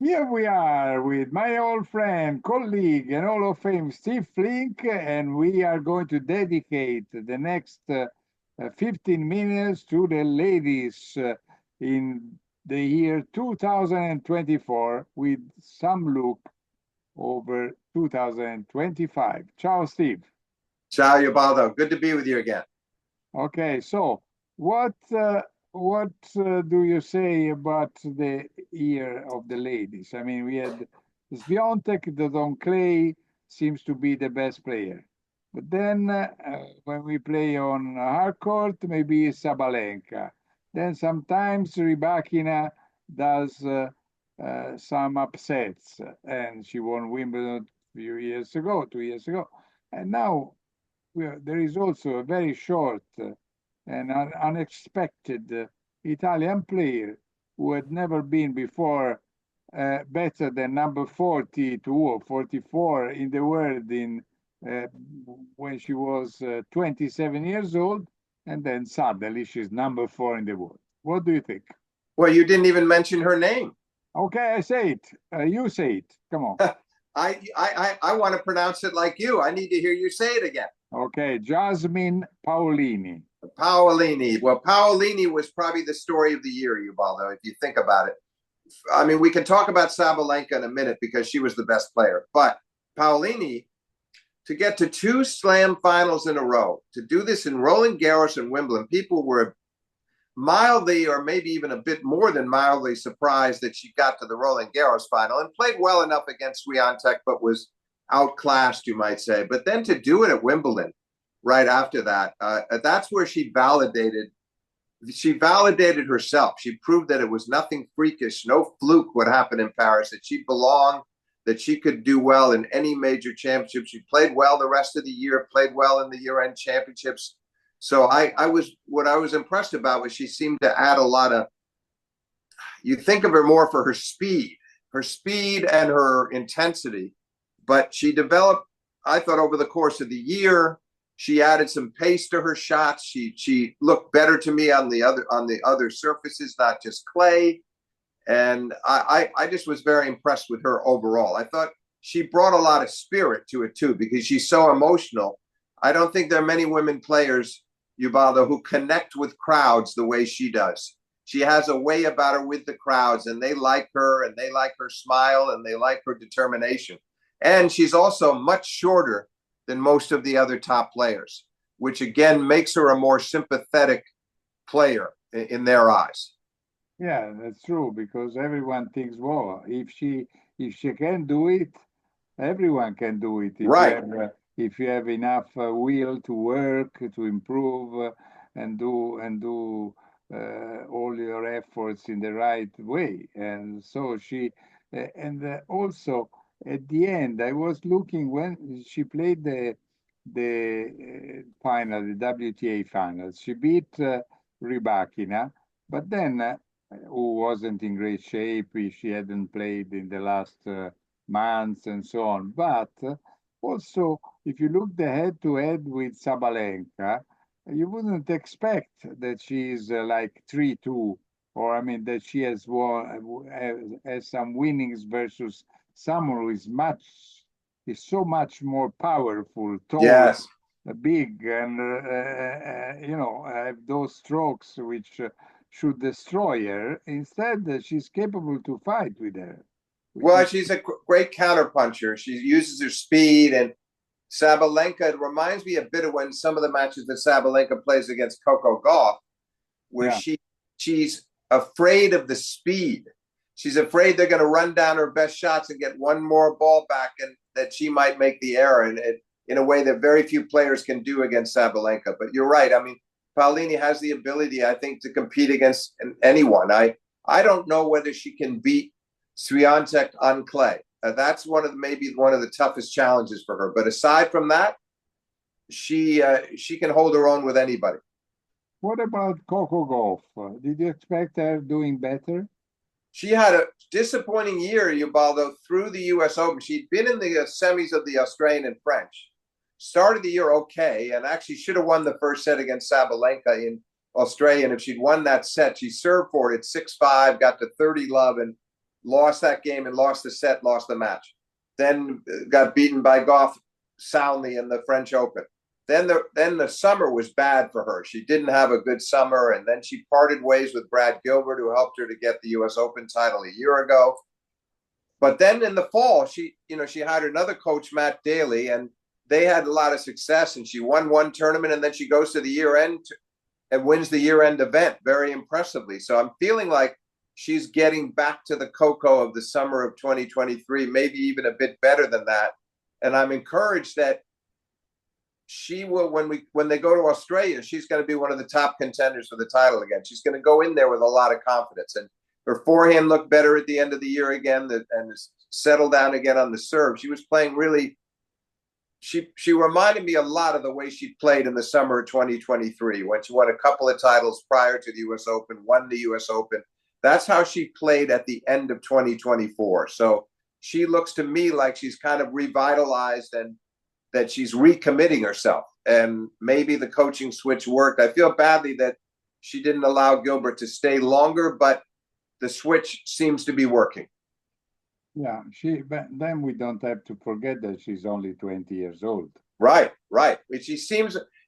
Here we are with my old friend, colleague, and Hall of Fame, Steve Flink, and we are going to dedicate the next 15 minutes to the ladies in the year 2024 with some look over 2025. Ciao, Steve. Ciao, Ubaldo. Good to be with you again. Okay, so what do you say about the year of the ladies? I mean, we had Swiatek, that on clay seems to be the best player, but then when we play on hard court, maybe it's Sabalenka. Then sometimes Rybakina does some upsets, and she won Wimbledon a few years ago, 2 years ago, and now there is also a very short and unexpected Italian player who had never been before better than number 42 or 44 in the world in uh, when she was 27 years old, and then suddenly she's number 4 in the world. What do you think? Well, you didn't even mention her name. Okay, I say it. You say it. Come on. I want to pronounce it like you. I need to hear you say it again. Okay, Jasmine Paolini. Paolini. Well, Paolini was probably the story of the year, Ubaldo, if you think about it. I mean, we can talk about Sabalenka in a minute because she was the best player. But Paolini, to get to two slam finals in a row, to do this in Roland Garros and Wimbledon, people were mildly or maybe even a bit more than mildly surprised that she got to the Roland Garros final and played well enough against Swiatek, but was outclassed, you might say. But then to do it at Wimbledon right after that, that's where she validated herself. She proved that it was nothing freakish, no fluke what happened in Paris, that she belonged, that she could do well in any major championship. She played well the rest of the year, played well in the year-end championships. So what I was impressed about was she seemed to add a lot of, you think of her more for her speed and her intensity, but she developed, I thought over the course of the year, she added some pace to her shots. She looked better to me on the other surfaces, not just clay. And I just was very impressed with her overall. I thought she brought a lot of spirit to it too, because she's so emotional. I don't think there are many women players, Ubaldo, who connect with crowds the way she does. She has a way about her with the crowds, and they like her, and they like her smile, and they like her determination. And she's also much shorter than most of the other top players, which again makes her a more sympathetic player in their eyes. Yeah, that's true because everyone thinks, well, if she can do it, everyone can do it Right. if you have enough will to work, to improve, and do all your efforts in the right way. And so and also at the end, I was looking when she played the final, the WTA finals. She beat Rybakina, but then who wasn't in great shape if she hadn't played in the last months and so on. But also, if you look the head to head with Sabalenka, you wouldn't expect that she is like 3-2, or I mean, that she has has some winnings versus someone who is so much more powerful, tall, Yes. big, and have those strokes which should destroy her. Instead, she's capable to fight with her, which Well, is she's a great counterpuncher. She uses her speed, and Sabalenka, it reminds me a bit of when some of the matches that Sabalenka plays against Coco Gauff, where yeah, she's afraid of the speed. She's afraid they're going to run down her best shots and get one more ball back, and that she might make the error, and in a way that very few players can do against Sabalenka. But you're right. I mean, Paolini has the ability, I think, to compete against anyone. I don't know whether she can beat Swiatek on clay. That's maybe one of the toughest challenges for her. But aside from that, she can hold her own with anybody. what about Coco Golf? Did you expect her doing better? She had a disappointing year, Ubaldo, through the U.S. Open. She'd been in the semis of the Australian and French. Started the year okay, and actually should have won the first set against Sabalenka in Australia. And if she'd won that set, she served for it at 6-5, got to 30 love, and lost that game and lost the set, lost the match. Then got beaten by Goff soundly in the French Open. Then the summer was bad for her. She didn't have a good summer, and then she parted ways with Brad Gilbert, who helped her to get the U.S. Open title a year ago. But then in the fall, she hired another coach, Matt Daly, and they had a lot of success, and she won one tournament, and then she goes to the year-end and wins the year-end event very impressively. So I'm feeling like she's getting back to the Coco of the summer of 2023, maybe even a bit better than that. And I'm encouraged that she will, when they go to Australia, she's going to be one of the top contenders for the title again. She's going to go in there with a lot of confidence. And her forehand looked better at the end of the year again, and settled down again on the serve. She was playing really. She reminded me a lot of the way she played in the summer of 2023 when she won a couple of titles prior to the U.S. Open, won the U.S. Open. That's how she played at the end of 2024. So she looks to me like she's kind of revitalized and that she's recommitting herself. And maybe the coaching switch worked. I feel badly that she didn't allow Gilbert to stay longer, but the switch seems to be working. Yeah, but then we don't have to forget that she's only 20 years old. Right.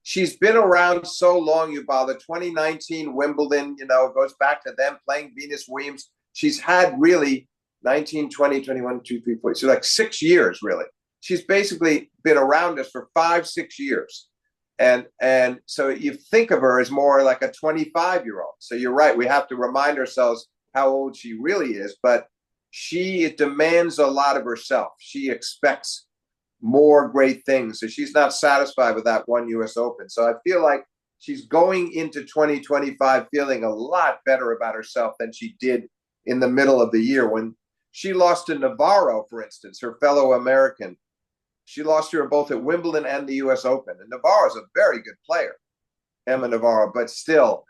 She's been around so long, Ubaldo. 2019 Wimbledon, goes back to them playing Venus Williams. She's had really 19, 20, 21, 2, 3, 4. So like 6 years, really. She's basically been around us for 5-6 years. And so you think of her as more like a 25-year-old. So you're right. We have to remind ourselves how old she really is. But she demands a lot of herself. She expects more great things. So she's not satisfied with that one U.S. Open. So I feel like she's going into 2025 feeling a lot better about herself than she did in the middle of the year when she lost to Navarro, for instance, her fellow American. She lost to her both at Wimbledon and the U.S. Open. And Navarro's a very good player, Emma Navarro, but still,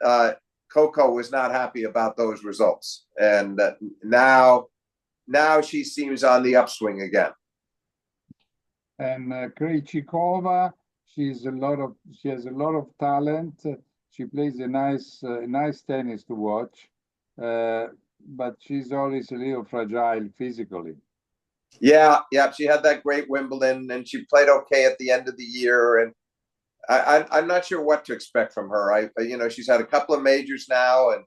Coco was not happy about those results. And now she seems on the upswing again. And Krejcikova, she has a lot of talent. She plays a nice tennis to watch, but she's always a little fragile physically. Yeah. She had that great Wimbledon, and she played okay at the end of the year. And I'm not sure what to expect from her. She's had a couple of majors now, and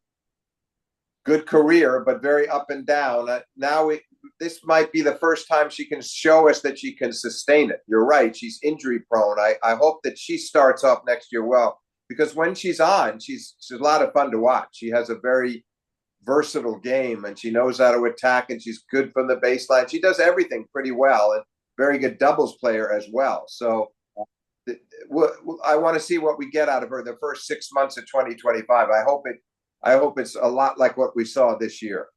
good career, but very up and down. This might be the first time she can show us that she can sustain it. You're right. She's injury prone. I hope that she starts off next year well, because when she's on, she's a lot of fun to watch. She has a very versatile game, and she knows how to attack, and she's good from the baseline. She does everything pretty well, and very good doubles player as well. So I want to see what we get out of her the first 6 months of 2025. I hope it's a lot like what we saw this year.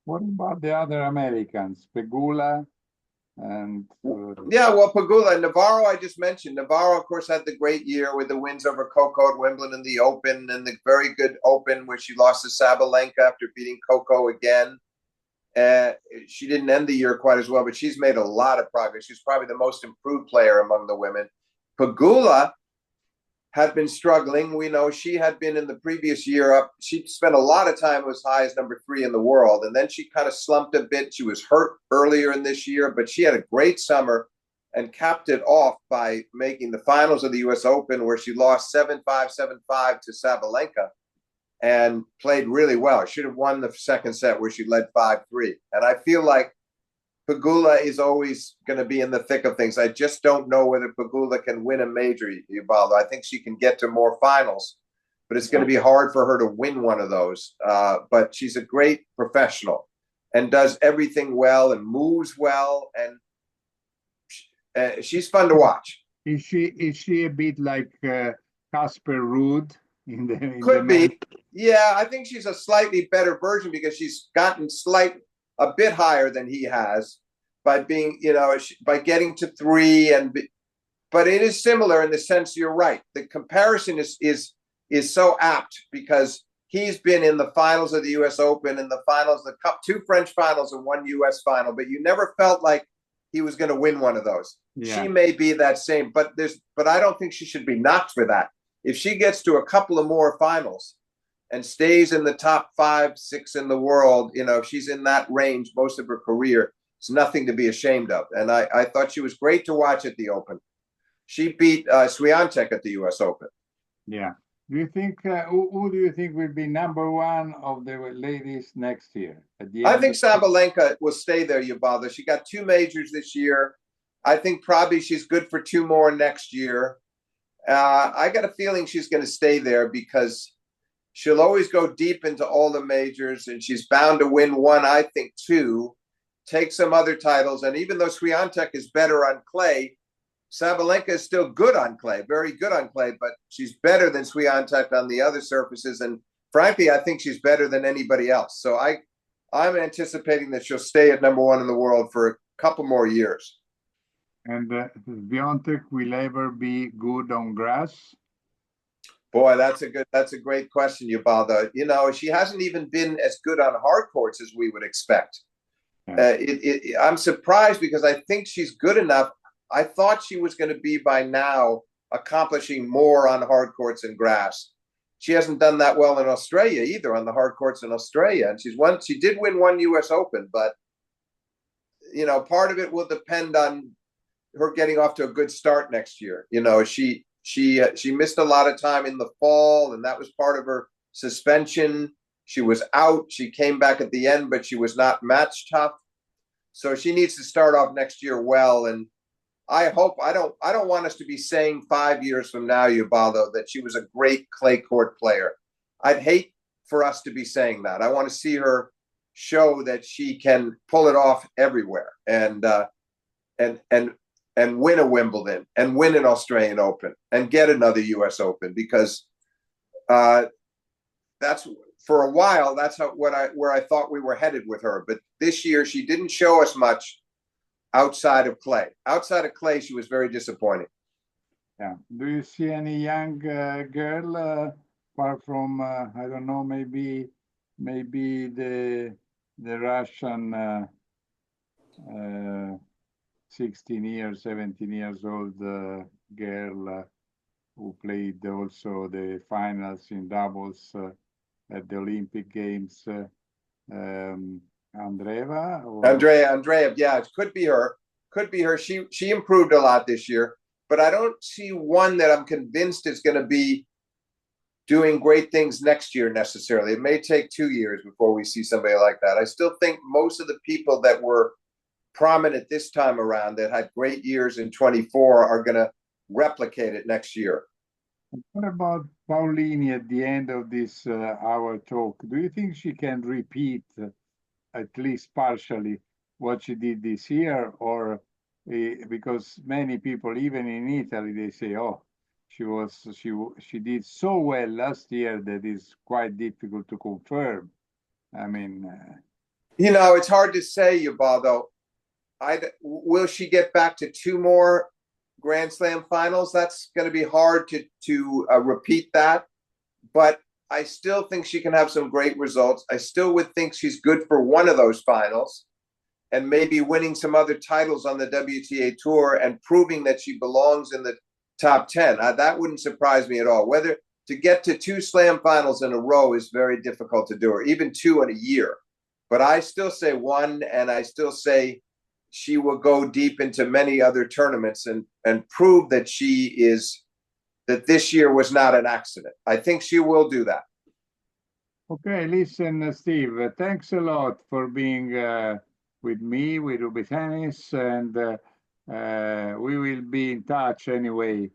What about the other Americans, Pegula and? Pegula and Navarro. I just mentioned Navarro, of course, had the great year with the wins over Coco at Wimbledon and the Open, and the very good Open where she lost to Sabalenka after beating Coco again. She didn't end the year quite as well, but she's made a lot of progress. She's probably the most improved player among the women. Pegula had been struggling. We know she had been in the previous year up. She spent a lot of time as high as number 3 in the world. And then she kind of slumped a bit. She was hurt earlier in this year, but she had a great summer and capped it off by making the finals of the U.S. Open, where she lost 7-5, 7-5 to Sabalenka and played really well. Should have won the second set where she led 5-3. And I feel like Pegula is always going to be in the thick of things. I just don't know whether Pegula can win a major, Ubaldo. I think she can get to more finals, but it's going to be hard for her to win one of those. But she's a great professional and does everything well and moves well, and she's fun to watch. Is she a bit like Casper Ruud in the? Could be. Yeah, I think she's a slightly better version because she's gotten a bit higher than he has by being, by getting to 3 but it is similar in the sense you're right. The comparison is so apt because he's been in the finals of the U.S. Open and the finals, the Cup, 2 French finals and 1 U.S. final, but you never felt like he was going to win one of those. Yeah. She may be that same, but I don't think she should be knocked for that. If she gets to a couple of more finals and stays in the top 5, 6 in the world, if she's in that range most of her career, it's nothing to be ashamed of. And I thought she was great to watch at the Open. She beat Swiatek at the U.S. Open. Yeah. Do you think who do you think will be #1 of the ladies next year? I think Sabalenka will stay there, Ubaldo. She got 2 majors this year. I think probably she's good for 2 more next year. I got a feeling she's going to stay there because she'll always go deep into all the majors, and she's bound to win 1, I think 2, take some other titles. And even though Swiatek is better on clay, Sabalenka is still good on clay, very good on clay, but she's better than Swiatek on the other surfaces. And frankly, I think she's better than anybody else. So I'm anticipating that she'll stay at #1 in the world for a couple more years. And Swiatek will ever be good on grass? Boy, that's a great question, Ubaldo. She hasn't even been as good on hard courts as we would expect. Yeah. I'm surprised because I think she's good enough. I thought she was going to be by now accomplishing more on hard courts and grass. She hasn't done that well in Australia either, on the hard courts in Australia. And she did win 1 U.S. Open, but part of it will depend on her getting off to a good start next year. She missed a lot of time in the fall, and that was part of her suspension. She was out. She came back at the end, but she was not match tough. So she needs to start off next year well. And I hope I don't want us to be saying 5 years from now, Ubaldo, that she was a great clay court player. I'd hate for us to be saying that. I want to see her show that she can pull it off everywhere and win a Wimbledon and win an Australian Open and get another U.S. Open, because that's, for a while, that's where I thought we were headed with her. But this year she didn't show us much outside of clay. Outside of clay, she was very disappointing. Yeah. Do you see any young girl apart from I don't know, maybe the Russian 16 years, 17 years old girl who played also the finals in doubles at the Olympic Games? Andreeva? Andreeva, yeah, it could be her. Could be her. She improved a lot this year, but I don't see one that I'm convinced is going to be doing great things next year necessarily. It may take 2 years before we see somebody like that. I still think most of the people that were prominent this time around that had great years in 24 are going to replicate it next year. What about Paolini at the end of this our talk? Do you think she can repeat at least partially what she did this year, or because many people, even in Italy, they say, "Oh, she did so well last year that is quite difficult to confirm." I mean, it's hard to say, Ubaldo. Will she get back to 2 more Grand Slam finals? That's going to be hard to repeat that, but I still think she can have some great results. I still would think she's good for one of those finals and maybe winning some other titles on the WTA Tour and proving that she belongs in the top 10. That wouldn't surprise me at all. Whether to get to 2 Slam finals in a row is very difficult to do, or even 2 in a year. But I still say 1, and I still say she will go deep into many other tournaments and prove that that this year was not an accident. I think she will do that. Okay, listen, Steve, thanks a lot for being with me, with Ruby Tennis, and we will be in touch anyway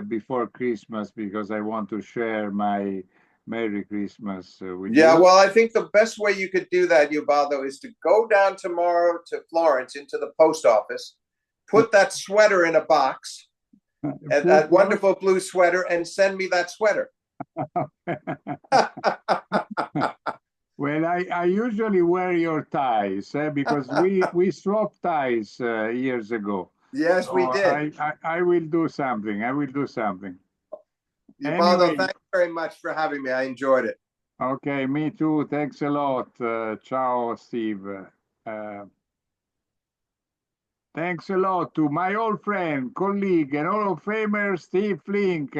before Christmas, because I want to share my Merry Christmas with you. Yeah, well, I think the best way you could do that, Ubaldo, is to go down tomorrow to Florence into the post office, put that sweater in a box, and that wonderful blue sweater, and send me that sweater. Well, I usually wear your ties because we swapped ties years ago. Yes, so we did. I will do something. I will do something. Ubaldo, anyway, thanks very much for having me. I enjoyed it. Okay, me too. Thanks a lot. Ciao, Steve. Thanks a lot to my old friend, colleague, and Hall of Famer, Steve Flink.